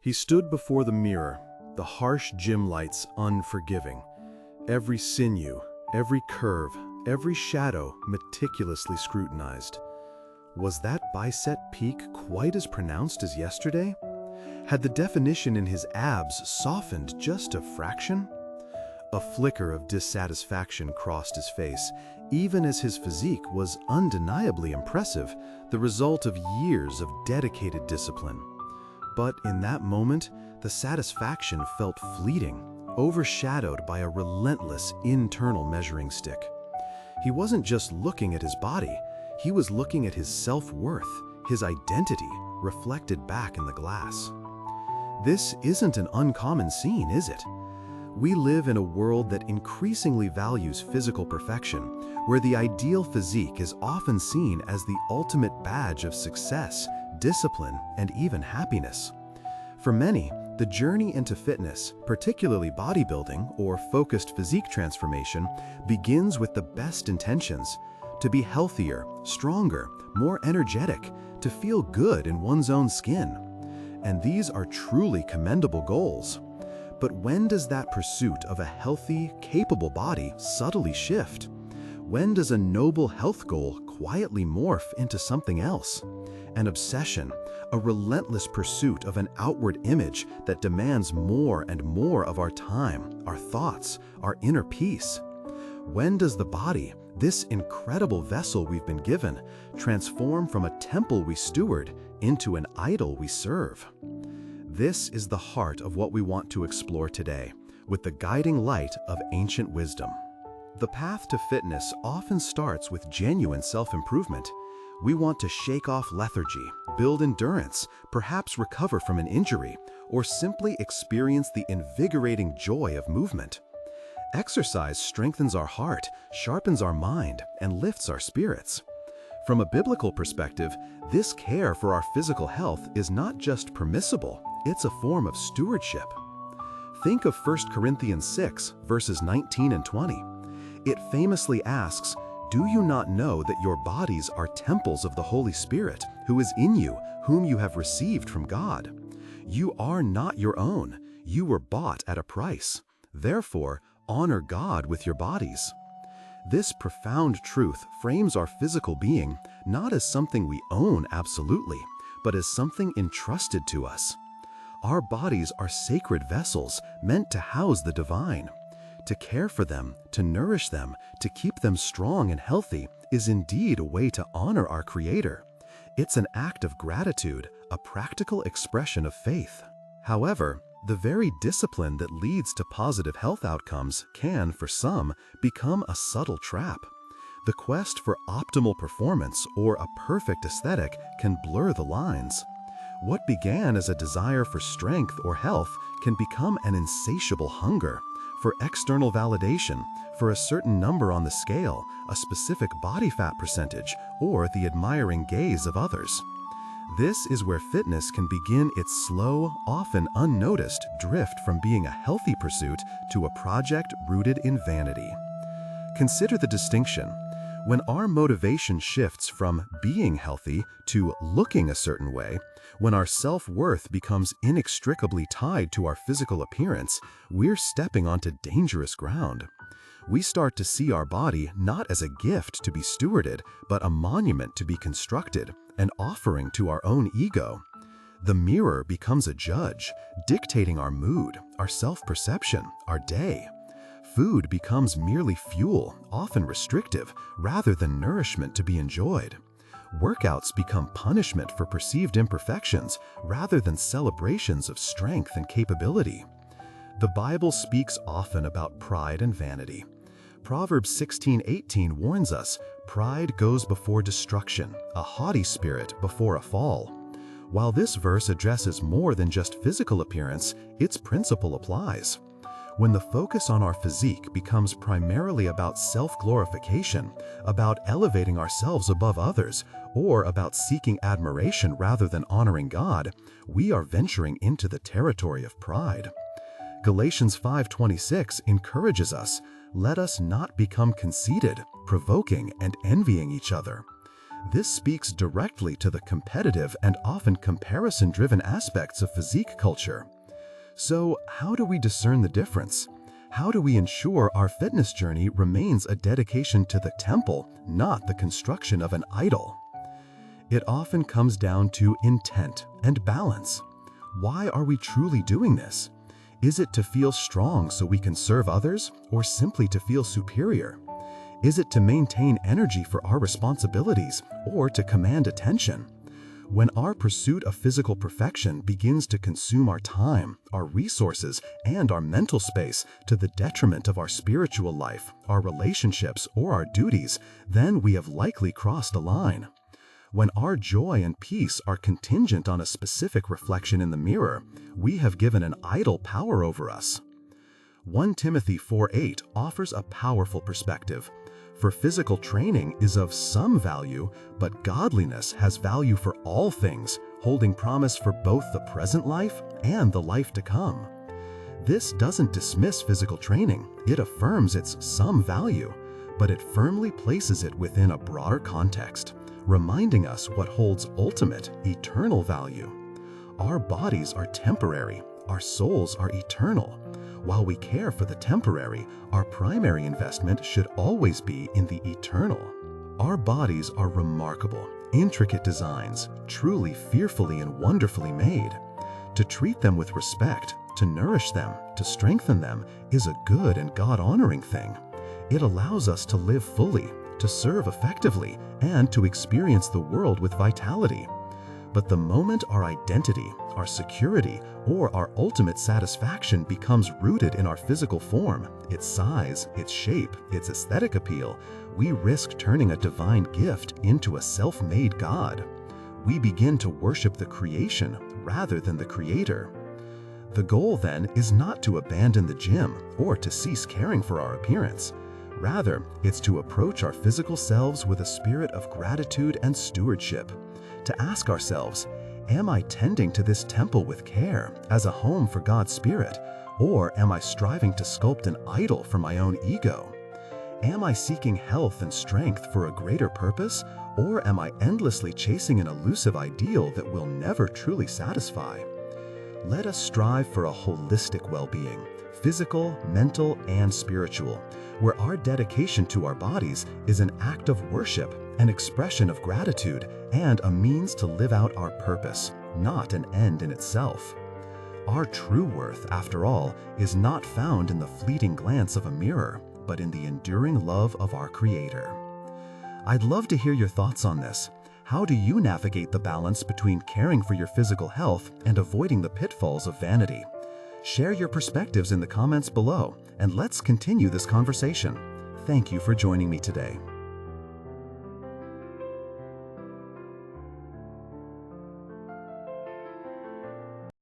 He stood before the mirror, the harsh gym lights unforgiving. Every sinew, every curve, every shadow meticulously scrutinized. Was that bicep peak quite as pronounced as yesterday? Had the definition in his abs softened just a fraction? A flicker of dissatisfaction crossed his face, even as his physique was undeniably impressive, the result of years of dedicated discipline. But in that moment, the satisfaction felt fleeting, overshadowed by a relentless internal measuring stick. He wasn't just looking at his body, he was looking at his self-worth, his identity, reflected back in the glass. This isn't an uncommon scene, is it? We live in a world that increasingly values physical perfection, where the ideal physique is often seen as the ultimate badge of success, discipline, and even happiness. For many, the journey into fitness, particularly bodybuilding or focused physique transformation, begins with the best intentions: to be healthier, stronger, more energetic, to feel good in one's own skin. And these are truly commendable goals. But when does that pursuit of a healthy, capable body subtly shift? When does a noble health goal quietly morph into something else? An obsession, a relentless pursuit of an outward image that demands more and more of our time, our thoughts, our inner peace. When does the body, this incredible vessel we've been given, transform from a temple we steward into an idol we serve? This is the heart of what we want to explore today, with the guiding light of ancient wisdom. The path to fitness often starts with genuine self-improvement. We want to shake off lethargy, build endurance, perhaps recover from an injury, or simply experience the invigorating joy of movement. Exercise strengthens our heart, sharpens our mind, and lifts our spirits. From a biblical perspective, this care for our physical health is not just permissible, it's a form of stewardship. Think of 1 Corinthians 6, verses 19 and 20. It famously asks, "Do you not know that your bodies are temples of the Holy Spirit, who is in you, whom you have received from God? You are not your own. You were bought at a price. Therefore, honor God with your bodies." This profound truth frames our physical being not as something we own absolutely, but as something entrusted to us. Our bodies are sacred vessels meant to house the divine. To care for them, to nourish them, to keep them strong and healthy is indeed a way to honor our Creator. It's an act of gratitude, a practical expression of faith. However, the very discipline that leads to positive health outcomes can, for some, become a subtle trap. The quest for optimal performance or a perfect aesthetic can blur the lines. What began as a desire for strength or health can become an insatiable hunger for external validation, for a certain number on the scale, a specific body fat percentage, or the admiring gaze of others. This is where fitness can begin its slow, often unnoticed drift from being a healthy pursuit to a project rooted in vanity. Consider the distinction. When our motivation shifts from being healthy to looking a certain way, when our self-worth becomes inextricably tied to our physical appearance, we're stepping onto dangerous ground. We start to see our body not as a gift to be stewarded, but a monument to be constructed, an offering to our own ego. The mirror becomes a judge, dictating our mood, our self-perception, our day. Food becomes merely fuel, often restrictive, rather than nourishment to be enjoyed. Workouts become punishment for perceived imperfections, rather than celebrations of strength and capability. The Bible speaks often about pride and vanity. Proverbs 16:18 warns us, "Pride goes before destruction, a haughty spirit before a fall." While this verse addresses more than just physical appearance, its principle applies. When the focus on our physique becomes primarily about self-glorification, about elevating ourselves above others, or about seeking admiration rather than honoring God, we are venturing into the territory of pride. Galatians 5:26 encourages us, "Let us not become conceited, provoking and envying each other." This speaks directly to the competitive and often comparison-driven aspects of physique culture. So, how do we discern the difference? How do we ensure our fitness journey remains a dedication to the temple, not the construction of an idol? It often comes down to intent and balance. Why are we truly doing this? Is it to feel strong so we can serve others, or simply to feel superior? Is it to maintain energy for our responsibilities, or to command attention? When our pursuit of physical perfection begins to consume our time, our resources, and our mental space to the detriment of our spiritual life, our relationships, or our duties, then we have likely crossed a line. When our joy and peace are contingent on a specific reflection in the mirror, we have given an idol power over us. 1 Timothy 4:8 offers a powerful perspective. For physical training is of some value, but godliness has value for all things, holding promise for both the present life and the life to come. This doesn't dismiss physical training, it affirms its some value, but it firmly places it within a broader context, reminding us what holds ultimate, eternal value. Our bodies are temporary, our souls are eternal. While we care for the temporary, our primary investment should always be in the eternal. Our bodies are remarkable, intricate designs, truly fearfully and wonderfully made. To treat them with respect, to nourish them, to strengthen them is a good and God-honoring thing. It allows us to live fully, to serve effectively, and to experience the world with vitality. But the moment our identity, our security, or our ultimate satisfaction becomes rooted in our physical form, its size, its shape, its aesthetic appeal, we risk turning a divine gift into a self-made God. We begin to worship the creation rather than the Creator. The goal then is not to abandon the gym or to cease caring for our appearance. Rather, it's to approach our physical selves with a spirit of gratitude and stewardship. To ask ourselves, am I tending to this temple with care as a home for God's Spirit, or am I striving to sculpt an idol for my own ego? Am I seeking health and strength for a greater purpose, or am I endlessly chasing an elusive ideal that will never truly satisfy? Let us strive for a holistic well-being, physical, mental, and spiritual, where our dedication to our bodies is an act of worship, an expression of gratitude, and a means to live out our purpose, not an end in itself. Our true worth, after all, is not found in the fleeting glance of a mirror, but in the enduring love of our Creator. I'd love to hear your thoughts on this. How do you navigate the balance between caring for your physical health and avoiding the pitfalls of vanity? Share your perspectives in the comments below, and let's continue this conversation. Thank you for joining me today.